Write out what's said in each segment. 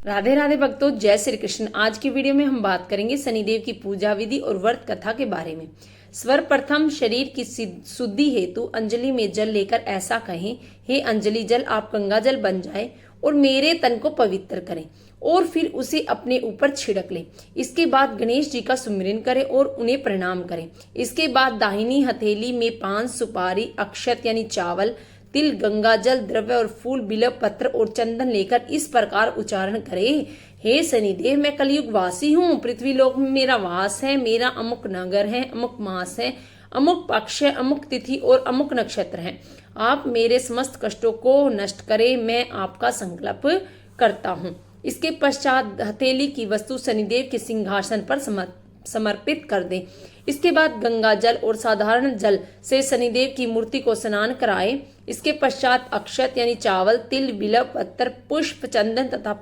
राधे राधे भक्तों, जय श्री कृष्ण। आज की वीडियो में हम बात करेंगे शनिदेव की पूजा विधि और व्रत कथा के बारे में। सर्वप्रथम शरीर की शुद्धि हेतु अंजलि में जल लेकर ऐसा कहें, हे अंजलि जल आप गंगा जल बन जाए और मेरे तन को पवित्र करें, और फिर उसे अपने ऊपर छिड़क लें। इसके बाद गणेश जी का सुमिरन करें और उन्हें प्रणाम करें। इसके बाद दाहिनी हथेली में पान, सुपारी, अक्षत यानी चावल, तिल, गंगा जल, द्रव्य और फूल, बिल्व पत्र और चंदन लेकर इस प्रकार उच्चारण करें, हे शनिदेव मैं कलयुग वासी हूँ, पृथ्वी लोक में मेरा वास है, मेरा अमुक नगर है, अमुक मास है, अमुक पक्ष है, अमुक तिथि और अमुक नक्षत्र है। आप मेरे समस्त कष्टों को नष्ट करें, मैं आपका संकल्प करता हूँ। इसके पश्चात हथेली की वस्तु शनिदेव के सिंहासन पर समर्पित कर दें। इसके बाद गंगा जल और साधारण जल से शनिदेव की मूर्ति को स्नान कराएं। इसके पश्चात अक्षत यानी चावल, तिल, बिल्व पत्र, पुष्प, चंदन तथा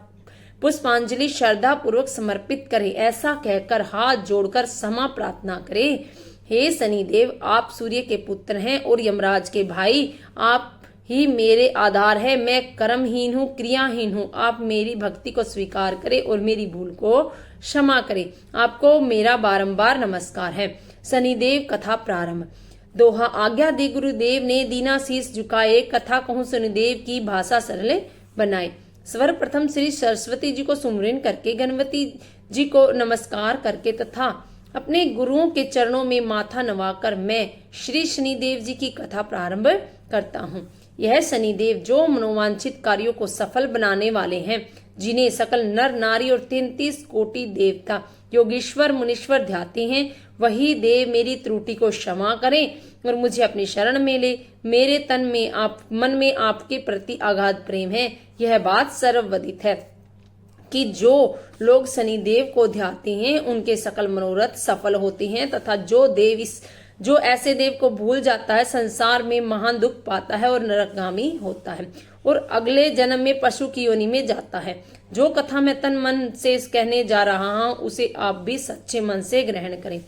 पुष्पांजलि श्रद्धा पूर्वक समर्पित करें। ऐसा कहकर हाथ जोड़कर क्षमा प्रार्थना करें, हे शनिदेव आप सूर्य के पुत्र हैं और यमराज के भाई, आप ही मेरे आधार है, मैं कर्महीन हूँ, क्रियाहीन हूँ। आप मेरी भक्ति को स्वीकार करें और मेरी भूल को क्षमा करें। आपको मेरा बारंबार नमस्कार है। शनिदेव कथा प्रारंभ। दोहा। आज्ञा दे गुरुदेव ने, दीना शीश झुकाए, कथा कहूँ शनिदेव की, भाषा सरल बनाए। सर्वप्रथम श्री सरस्वती जी को सुमिरन करके, गणपति जी को नमस्कार करके तथा अपने गुरुओं के चरणों में माथा नवाकर मैं श्री शनिदेव जी की कथा प्रारंभ करता हूँ। यह शनिदेव जो मनोवांछित कार्यों को सफल बनाने वाले हैं, जिन्हें सकल नर नारी और 33 कोटि देवता योगीश्वर मुनीश्वर ध्याते हैं, वही देव मेरी त्रुटि को क्षमा करें और मुझे अपनी शरण में ले। मेरे मन में आपके प्रति अगाध प्रेम है। यह बात सर्वविदित है कि जो लोग शनिदेव को ध्याते हैं उनके सकल मनोरथ सफल होते हैं, तथा जो ऐसे देव को भूल जाता है संसार में महान दुख पाता है और नरकगामी होता है और अगले जन्म में पशु की योनि में जाता है। जो कथा मैं तन मन से कहने जा रहा हूँ उसे आप भी सच्चे मन से ग्रहण करें।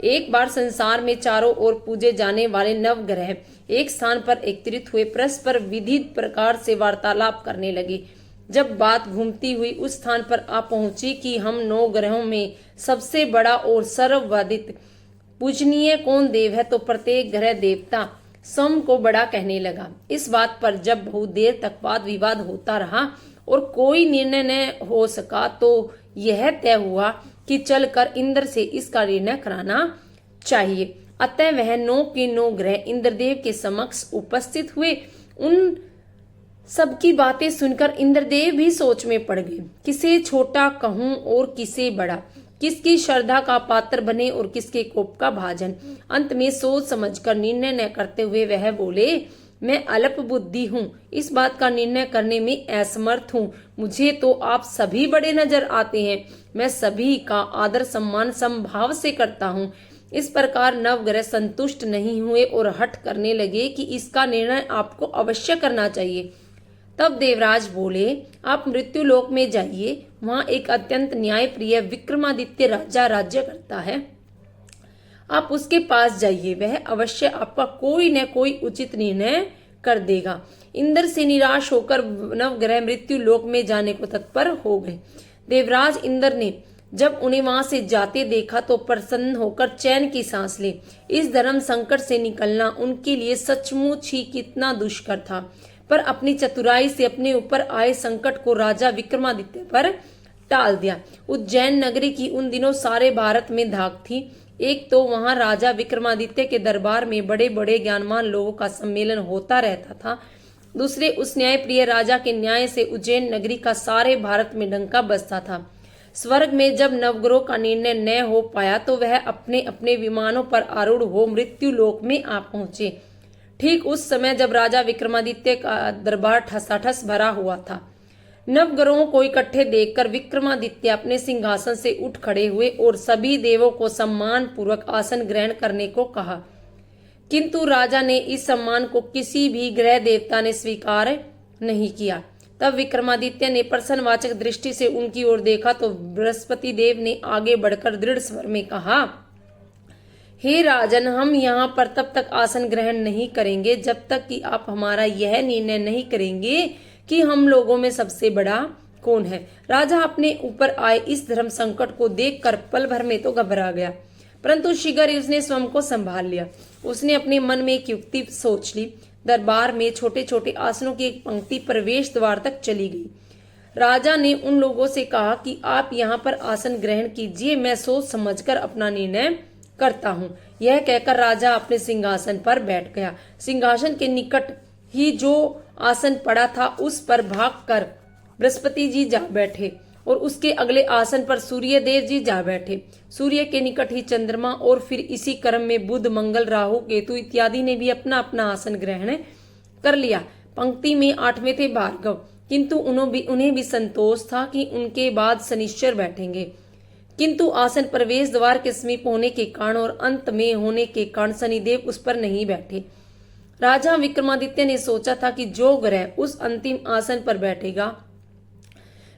एक बार संसार में चारों ओर पूजे जाने वाले नवग्रह एक स्थान पर एकत्रित हुए, परस्पर विधित प्रकार से वार्तालाप करने लगे। जब बात घूमती हुई उस स्थान पर आ पहुंची कि हम 9 ग्रहों में सबसे बड़ा और सर्ववादित पूजनीय कौन देव है, तो प्रत्येक ग्रह देवता स्वयं को बड़ा कहने लगा। इस बात पर जब बहुत देर तक वाद विवाद होता रहा और कोई निर्णय न हो सका, तो यह तय हुआ कि चलकर इंद्र से इसका निर्णय कराना चाहिए। अतः वह 9 के 9 ग्रह इंद्रदेव के समक्ष उपस्थित हुए। उन सबकी बातें सुनकर इंद्रदेव भी सोच में पड़ गए, किसे छोटा कहूं और किसे बड़ा, किसकी श्रद्धा का पात्र बने और किसके कोप का भाजन। अंत में सोच समझकर निर्णय न करते हुए वह बोले, मैं अल्प बुद्धि हूँ, इस बात का निर्णय करने में असमर्थ हूँ। मुझे तो आप सभी बड़े नजर आते हैं, मैं सभी का आदर सम्मान समभाव से करता हूँ। इस प्रकार नवग्रह संतुष्ट नहीं हुए और हठ करने लगे कि इसका निर्णय आपको अवश्य करना चाहिए। तब देवराज बोले, आप मृत्यु लोक में जाइए, वहां एक अत्यंत न्यायप्रिय विक्रमादित्य राजा राज्य करता है। आप उसके पास जाइए, वह अवश्य आपका कोई न कोई उचित निर्णय कर देगा। इंद्र से निराश होकर नवग्रह मृत्यु लोक में जाने को तत्पर हो गए। देवराज इंद्र ने जब उन्हें वहां से जाते देखा तो प्रसन्न होकर चैन की सांस ली। इस धर्म संकट से निकलना उनके लिए सचमुच ही कितना दुष्कर था, पर अपनी चतुराई से अपने ऊपर आए संकट को राजा विक्रमादित्य पर टाल दिया। उज्जैन नगरी की उन दिनों सारे भारत में धाक थी। एक तो वहां राजा विक्रमादित्य के दरबार में बड़े बड़े ज्ञानवान लोगों का सम्मेलन होता रहता था, दूसरे उस न्यायप्रिय राजा के न्याय से उज्जैन नगरी का सारे भारत में डंका बजता था। स्वर्ग में जब नवग्रहों का निर्णय न हो पाया तो वह अपने अपने विमानों पर आरूढ़ हो मृत्यु लोक में आ पहुंचे। ठीक उस समय जब राजा विक्रमादित्य का दरबार ठसाठस भरा हुआ था। नवग्रहों को इकट्ठे देखकर विक्रमादित्य अपने सिंहासन से उठ खड़े हुए और सभी देवों को सम्मान पूर्वक आसन ग्रहण करने को कहा, किंतु राजा ने इस सम्मान को किसी भी ग्रह देवता ने स्वीकार नहीं किया। तब विक्रमादित्य ने प्रसन्नवाचक दृष्टि से उनकी ओर देखा तो बृहस्पति देव ने आगे बढ़कर दृढ़ स्वर में कहा, हे राजन, हम यहाँ पर तब तक आसन ग्रहण नहीं करेंगे जब तक कि आप हमारा यह निर्णय नहीं करेंगे कि हम लोगों में सबसे बड़ा कौन है। राजा अपने ऊपर आए इस धर्म संकट को देखकर पल भर में तो घबरा गया, परंतु शीघ्र ही उसने स्वयं को संभाल लिया। उसने अपने मन में एक युक्ति सोच ली। दरबार में छोटे छोटे आसनों की एक पंक्ति प्रवेश द्वार तक चली गई। राजा ने उन लोगों से कहा कि आप यहाँ पर आसन ग्रहण कीजिए, मैं सोच समझकर अपना निर्णय करता हूँ। यह कहकर राजा अपने सिंहासन पर बैठ गया। सिंहासन के निकट ही जो आसन पड़ा था उस पर भागकर बृहस्पति जी जा बैठे और उसके अगले आसन पर सूर्य देव जी जा बैठे। सूर्य के निकट ही चंद्रमा और फिर इसी क्रम में बुध, मंगल, राहु, केतु इत्यादि ने भी अपना अपना आसन ग्रहण कर लिया। पंक्ति में 8वें थे भार्गव, किंतु उन्हें भी संतोष था कि उनके बाद शनिश्चर बैठेंगे, किंतु आसन प्रवेश द्वार के समीप होने के कारण और अंत में होने के कारण शनिदेव उस पर नहीं बैठे। राजा विक्रमादित्य ने सोचा था कि जो ग्रह उस अंतिम आसन पर बैठेगा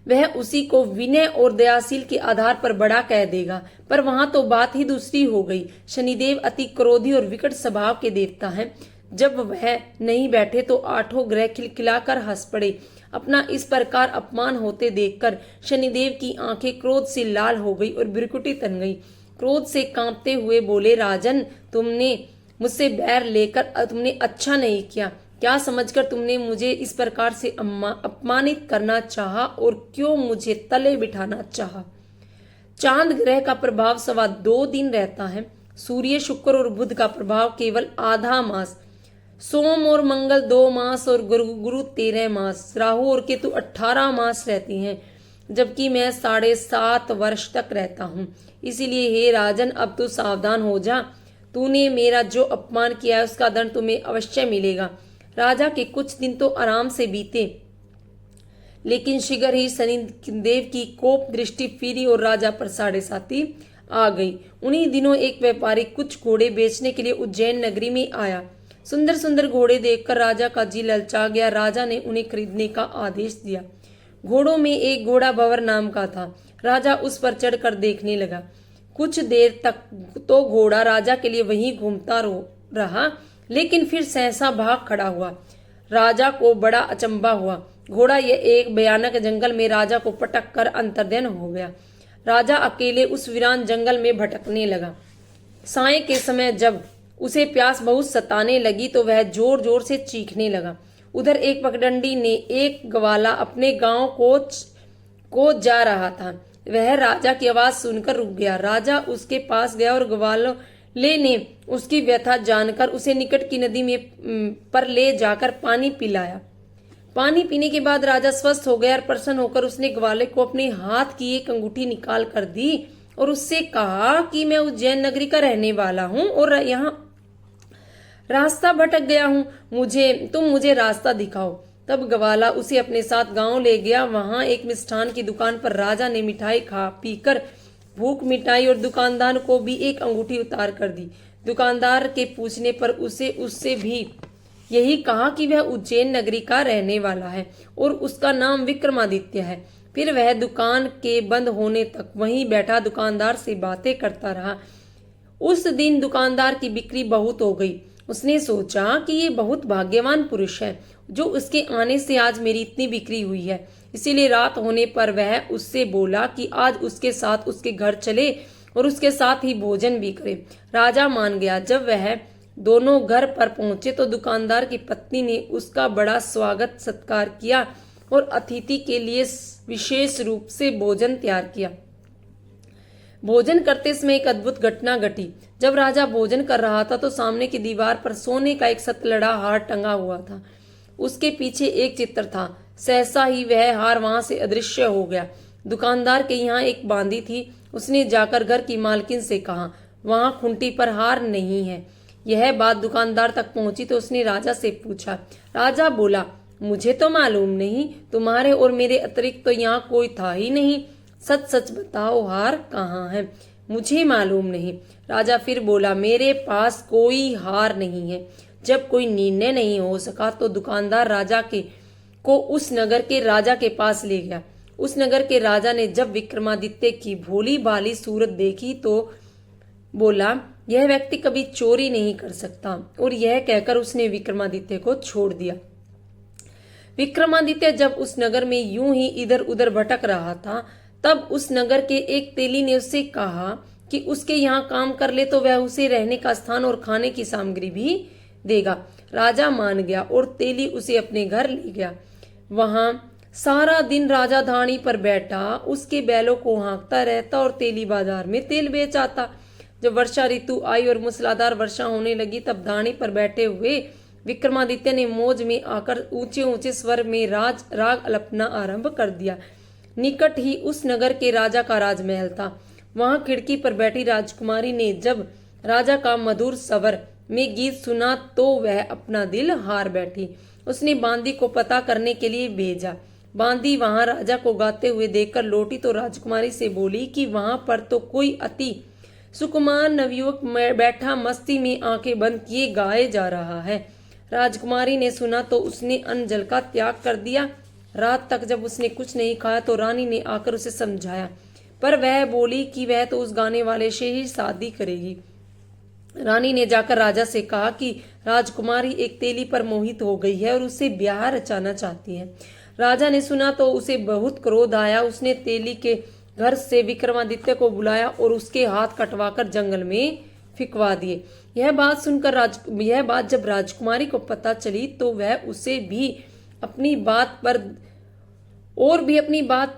वह उसी को विनय और दयाशील के आधार पर बड़ा कह देगा, पर वहां तो बात ही दूसरी हो गई। शनिदेव अति क्रोधी और विकट स्वभाव के देवता हैं। जब वह नहीं बैठे तो 8 ग्रह खिलखिलाकर हंस पड़े। अपना इस प्रकार अपमान होते देखकर शनिदेव की आंखें क्रोध से लाल हो गई और बिरकुटी तन गई। क्रोध से कांपते हुए बोले, राजन, तुमने मुझसे बैर लेकर तुमने अच्छा नहीं किया। क्या समझकर तुमने मुझे इस प्रकार से अपमानित करना चाहा और क्यों मुझे तले बिठाना चाहा। चांद ग्रह का प्रभाव 2.25 दिन रहता है। सूर्य, शुक्र और बुध का प्रभाव केवल आधा मास, सोम और मंगल 2 मास और गुरु 13 मास, राहु और केतु 18 मास रहती हैं, जबकि मैं 7.5 वर्ष तक रहता हूँ। इसीलिए हे राजन, अब तू सावधान हो जा। तूने मेरा जो अपमान किया है उसका दंड तुम्हें अवश्य मिलेगा। राजा के कुछ दिन तो आराम से बीते, लेकिन शीघ्र ही शनिदेव की कोप दृष्टि फिरी और राजा पर 7.5 आ गई। उन्हीं दिनों एक व्यापारी कुछ घोड़े बेचने के लिए उज्जैन नगरी में आया। सुंदर सुंदर घोड़े देखकर राजा का जी ललचा गया। राजा ने उन्हें खरीदने का आदेश दिया। घोड़ों में एक घोड़ा भंवर नाम का था। राजा उस पर चढ़कर देखने लगा। कुछ देर तक तो घोड़ा राजा के लिए वहीं घूमता रहा, लेकिन फिर सहसा भाग खड़ा हुआ। राजा को बड़ा अचंभा हुआ। घोड़ा यह एक भयानक जंगल में राजा को पटक कर अंतर्ध्यान हो गया। राजा अकेले उस वीरान जंगल में भटकने लगा। साय के समय जब उसे प्यास बहुत सताने लगी तो वह जोर जोर से चीखने लगा। उधर एक पगडंडी ने एक ग्वाला अपने गांव को जा रहा था। वह राजा की आवाज सुनकर रुक गया। राजा उसके पास गया और ग्वाले ने उसकी व्यथा जानकर उसे निकट की नदी में पर ले जाकर पानी पिलाया। पानी पीने के बाद राजा स्वस्थ हो गया और प्रसन्न होकर उसने ग्वाले को अपने हाथ की एक अंगूठी निकाल कर दी और उससे कहा कि मैं उज्जैन नगरी का रहने वाला हूँ और यहाँ रास्ता भटक गया हूँ, तुम मुझे रास्ता दिखाओ। तब ग्वाला उसे अपने साथ गांव ले गया। वहां एक मिष्ठान की दुकान पर राजा ने मिठाई खा पीकर भूख मिटाई और दुकानदार को भी एक अंगूठी उतार कर दी। दुकानदार के पूछने पर उससे भी यही कहा कि वह उज्जैन नगरी का रहने वाला है और उसका नाम विक्रमादित्य है। फिर वह दुकान के बंद होने तक वहीं बैठा दुकानदार से बातें करता रहा। उस दिन दुकानदार की बिक्री बहुत हो गई। उसने सोचा कि ये बहुत भाग्यवान पुरुष है जो उसके आने से आज मेरी इतनी बिक्री हुई है। इसीलिए रात होने पर वह उससे बोला कि आज उसके साथ उसके घर चले और उसके साथ ही भोजन भी करे। राजा मान गया। जब वह दोनों घर पर पहुंचे तो दुकानदार की पत्नी ने उसका बड़ा स्वागत सत्कार किया और अतिथि के लिए विशेष रूप से भोजन तैयार किया। भोजन करते समय एक अद्भुत घटना घटी। जब राजा भोजन कर रहा था तो सामने की दीवार पर सोने का एक सतलड़ा हार टंगा हुआ था। उसके पीछे एक चित्र था। सहसा ही वह हार वहां से अदृश्य हो गया। दुकानदार के यहाँ एक बांदी थी। उसने जाकर घर की मालकिन से कहा, वहां खूंटी पर हार नहीं है। यह बात दुकानदार तक पहुंची तो उसने राजा से पूछा। राजा बोला, मुझे तो मालूम नहीं, तुम्हारे और मेरे अतिरिक्त तो यहाँ कोई था ही नहीं। सच सच बताओ, हार कहाँ है? मुझे मालूम नहीं। राजा फिर बोला, मेरे पास कोई हार नहीं है। जब कोई निर्णय नहीं हो सका तो दुकानदार राजा को उस नगर के राजा के पास ले गया। उस नगर के राजा ने जब विक्रमादित्य की भोली भाली सूरत देखी तो बोला, यह व्यक्ति कभी चोरी नहीं कर सकता, और यह कहकर उसने विक्रमादित्य को छोड़ दिया। विक्रमादित्य जब उस नगर में यूं ही इधर उधर भटक रहा था, तब उस नगर के एक तेली ने उससे कहा कि उसके यहाँ काम कर ले तो वह उसे रहने का स्थान और खाने की सामग्री भी देगा। राजा मान गया और तेली उसे अपने घर ले गया। वहां सारा दिन राजा धानी पर बैठा उसके बैलों को हाँकता रहता और तेली बाजार में तेल बेच आता। जब वर्षा ऋतु आई और मूसलाधार वर्षा होने लगी, तब धानी पर बैठे हुए विक्रमादित्य ने मौज में आकर ऊंचे ऊंचे स्वर में राग अल्पना आरंभ कर दिया। निकट ही उस नगर के राजा का राजमहल था। वहां खिड़की पर बैठी राजकुमारी ने जब राजा का मधुर स्वर में गीत सुना तो वह अपना दिल हार बैठी। उसने बांदी को पता करने के लिए भेजा। बांदी वहां राजा को गाते हुए देखकर लौटी तो राजकुमारी से बोली कि वहां पर तो कोई अति सुकुमार नवयुवक बैठा मस्ती में आंखें बंद किए गाए जा रहा है। राजकुमारी ने सुना तो उसने अन्न जल का त्याग कर दिया। रात तक जब उसने कुछ नहीं खाया तो रानी ने आकर उसे समझाया, पर वह बोली कि वह तो उस गाने वाले से ही शादी करेगी। रानी ने जाकर राजा से कहा कि राजकुमारी एक तेली पर मोहित हो गई है और उससे ब्याह रचाना चाहती है। राजा ने सुना तो उसे बहुत क्रोध आया। उसने तेली के घर से विक्रमादित्य को बुलाया और उसके हाथ कटवाकर जंगल में फिकवा दिए। यह बात जब राजकुमारी को पता चली तो वह उसे भी अपनी बात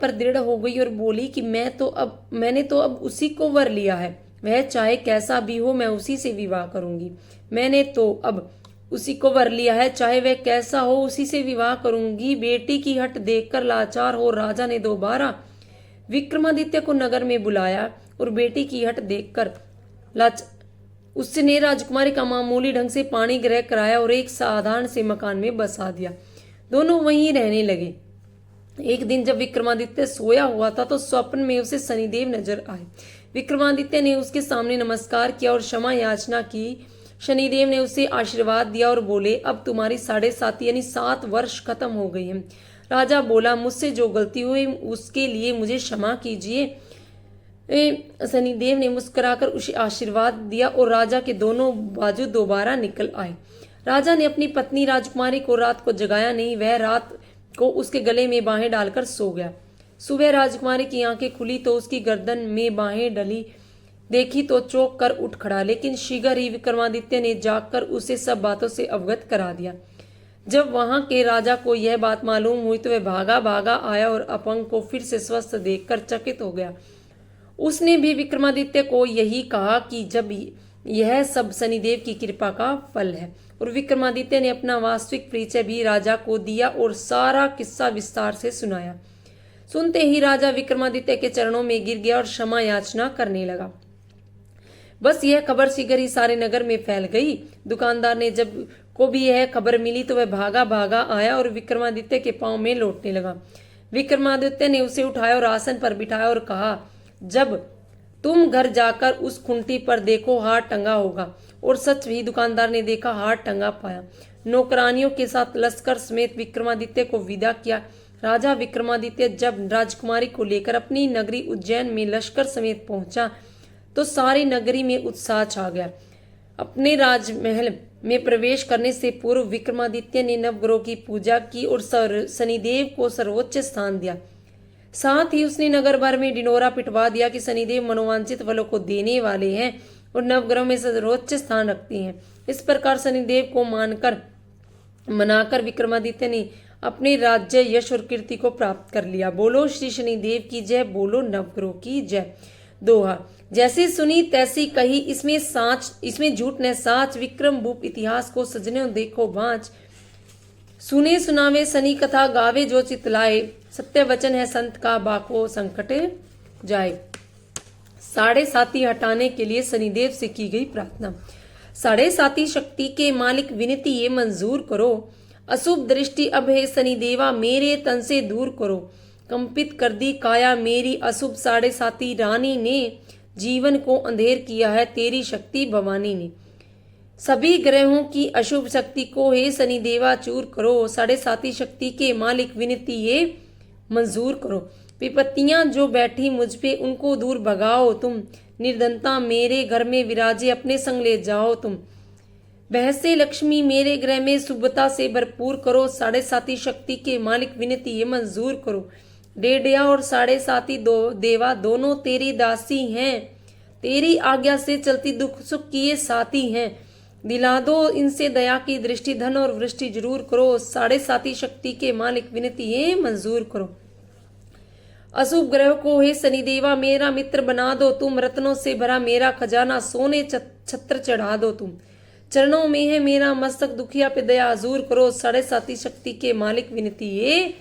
पर दृढ़ हो गई और बोली कि मैंने तो अब उसी को वर लिया है। वह चाहे कैसा भी हो, मैं उसी से विवाह करूंगी। मैंने तो अब उसी को वर लिया है, चाहे वह कैसा हो, उसी से विवाह करूंगी। बेटी की हट देखकर लाचार हो राजा ने दोबारा विक्रमादित्य को नगर में बुलाया और बेटी की हट देखकर उसने राजकुमारी का मामूली ढंग से पाणी ग्रह कराया और एक साधारण से मकान में बसा दिया। दोनों वहीं रहने लगे। एक दिन जब विक्रमादित्य सोया हुआ था तो स्वप्न में उसे शनिदेव नजर आए। विक्रमादित्य ने उसके सामने नमस्कार किया और क्षमा याचना की। शनिदेव ने उसे आशीर्वाद दिया और बोले, अब तुम्हारी 7.5 यानी 7 वर्ष खत्म हो गई हैं। राजा बोला, मुझसे जो गलती हुई उसके लिए मुझे क्षमा कीजिए। शनिदेव ने मुस्कुराकर उसे आशीर्वाद दिया और राजा के दोनों बाजू दोबारा निकल आए। राजा ने अपनी पत्नी राजकुमारी को रात को जगाया नहीं। वह रात को उसके गले में बाहें डालकर सो गया। सुबह राजकुमारी की आंखें खुली तो उसकी गर्दन में बाहें डली देखी तो चौंक कर उठ खड़ा, लेकिन शीघ्र ही विक्रमादित्य ने जागकर उसे सब बातों से अवगत करा दिया। जब वहां के राजा को यह बात मालूम हुई तो वह भागा भागा आया और अपंग को फिर से स्वस्थ देखकर चकित हो गया। उसने भी विक्रमादित्य को यही कहा कि जब यह सब शनिदेव की कृपा का फल है, और विक्रमादित्य ने अपना वास्तविक परिचय भी राजा को दिया और सारा किस्सा विस्तार से सुनाया। सुनते ही राजा विक्रमादित्य के चरणों में गिर गया और क्षमा याचना करने लगा। बस यह खबर शीघ्र ही सारे नगर में फैल गई। दुकानदार ने जब को भी यह खबर मिली तो वह भागा भागा आया और विक्रमादित्य के पांव में लौटने लगा। विक्रमादित्य ने उसे उठाया और आसन पर बिठाया और कहा, जब तुम घर जाकर उस खुंटी पर देखो हार टंगा होगा। और सच ही दुकानदार ने देखा, हार टंगा पाया। नौकरानियों के साथ लश्कर समेत विक्रमादित्य को विदा किया। राजा विक्रमादित्य जब राजकुमारी को लेकर अपनी नगरी उज्जैन में लश्कर समेत पहुंचा तो सारी नगरी में उत्साह छा गया। अपने राजमहल में प्रवेश करने से पूर्व विक्रमादित्य ने नवग्रह की पूजा की और शनिदेव को सर्वोच्च स्थान दिया। साथ ही उसने नगर भर में ढिंढोरा पिटवा दिया कि शनिदेव मनोवांछित फलों को देने वाले हैं और नवग्रह में सर्वोच्च स्थान रखते हैं। इस प्रकार शनिदेव को मनाकर विक्रमादित्य ने अपने राज्य यश और कीर्ति को प्राप्त कर लिया। बोलो श्री शनिदेव की जय, बोलो नवग्रह की जय। दोहा, जैसी सुनी तैसी कही, इसमें झूठ न साच। विक्रम भूप इतिहास को सजने देखो बाँच। सुने सुनावे शनि कथा, गावे जो चितलाए। सत्य वचन है संत का, बाको संकट जाए। 7.5 हटाने के लिए शनिदेव से की गई प्रार्थना। 7.5 शक्ति के मालिक विनती ये मंजूर करो। अशुभ दृष्टि अब है शनिदेवा, मेरे तन से दूर करो। कंपित कर दी काया मेरी, अशुभ 7.5 रानी ने। जीवन को अंधेर किया है तेरी शक्ति भवानी ने। सभी ग्रहों की अशुभ शक्ति को हे शनिदेवा चूर करो। 7.5 शक्ति के मालिक विनती ये मंजूर करो। विपत्तियां जो बैठी मुझ पे उनको दूर भगाओ तुम। निर्धनता मेरे घर में विराजे, अपने संग ले जाओ तुम। बहसे लक्ष्मी मेरे गृह में शुभता से भरपूर करो। साढ़े साती शक्ति के मालिक विनती ये मंजूर करो। डेढ़िया और साढ़े साती देवा दोनों तेरी दासी हैं। तेरी आज्ञा से चलती दुख सुख की ये साथी हैं। दिला दो इनसे दया की दृष्टि, धन और वृष्टि जरूर करो। साढ़े साती शक्ति के मालिक विनती ये मंजूर करो। अशुभ ग्रह को हे शनिदेवा मेरा मित्र बना दो तुम। रत्नों से भरा मेरा खजाना सोने छत्र चढ़ा दो तुम। चरणों में है मेरा मस्तक, दुखिया पे दया हजूर करो। साढ़े साती शक्ति के मालिक विनती ये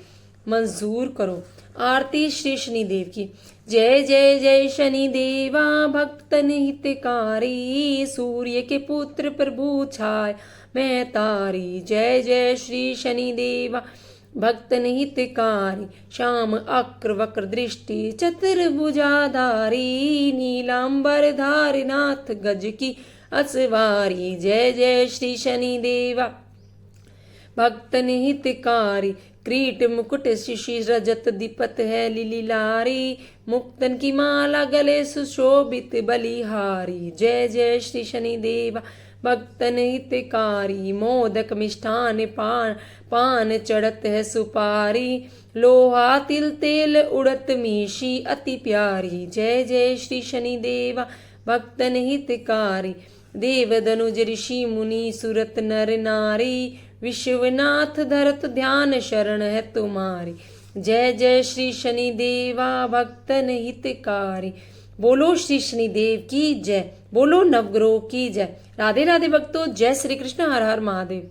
मंजूर करो। आरती श्री शनिदेव की। जय जय जय शनिदेवा भक्तन हितकारी। सूर्य के पुत्र प्रभु छाय मैं तारी। जय जय श्री शनिदेवा भक्तन हितकारी। श्याम अक्र वक्र दृष्टि चतुर्भुजाधारी। नीलांबर धारनाथ गज की असवारी। जय जय श्री शनिदेवा भक्तन हितकारी। क्रीट मुकुट शिशिर रजत दीपत है लिलिलारी। मुक्तन की माला गले सुशोभित बलिहारी। जय जय श्री शनिदेवा भक्तन हितकारी। मोदक मिष्ठान पान चढ़त है सुपारी। लोहा तिल तेल उड़त मीशी अति प्यारी। जय जय श्री शनिदेवा भक्तन हितकारी। देव धनुज ऋषि मुनि सुरत नर नारी। विश्वनाथ धरत ध्यान शरण है तुम्हारी। जय जय श्री शनिदेवा भक्तन हितकारी। बोलो श्री शनिदेव की जय। बोलो नवग्रह की जय। राधे राधे भक्तों, जय श्री कृष्ण। हर हर महादेव।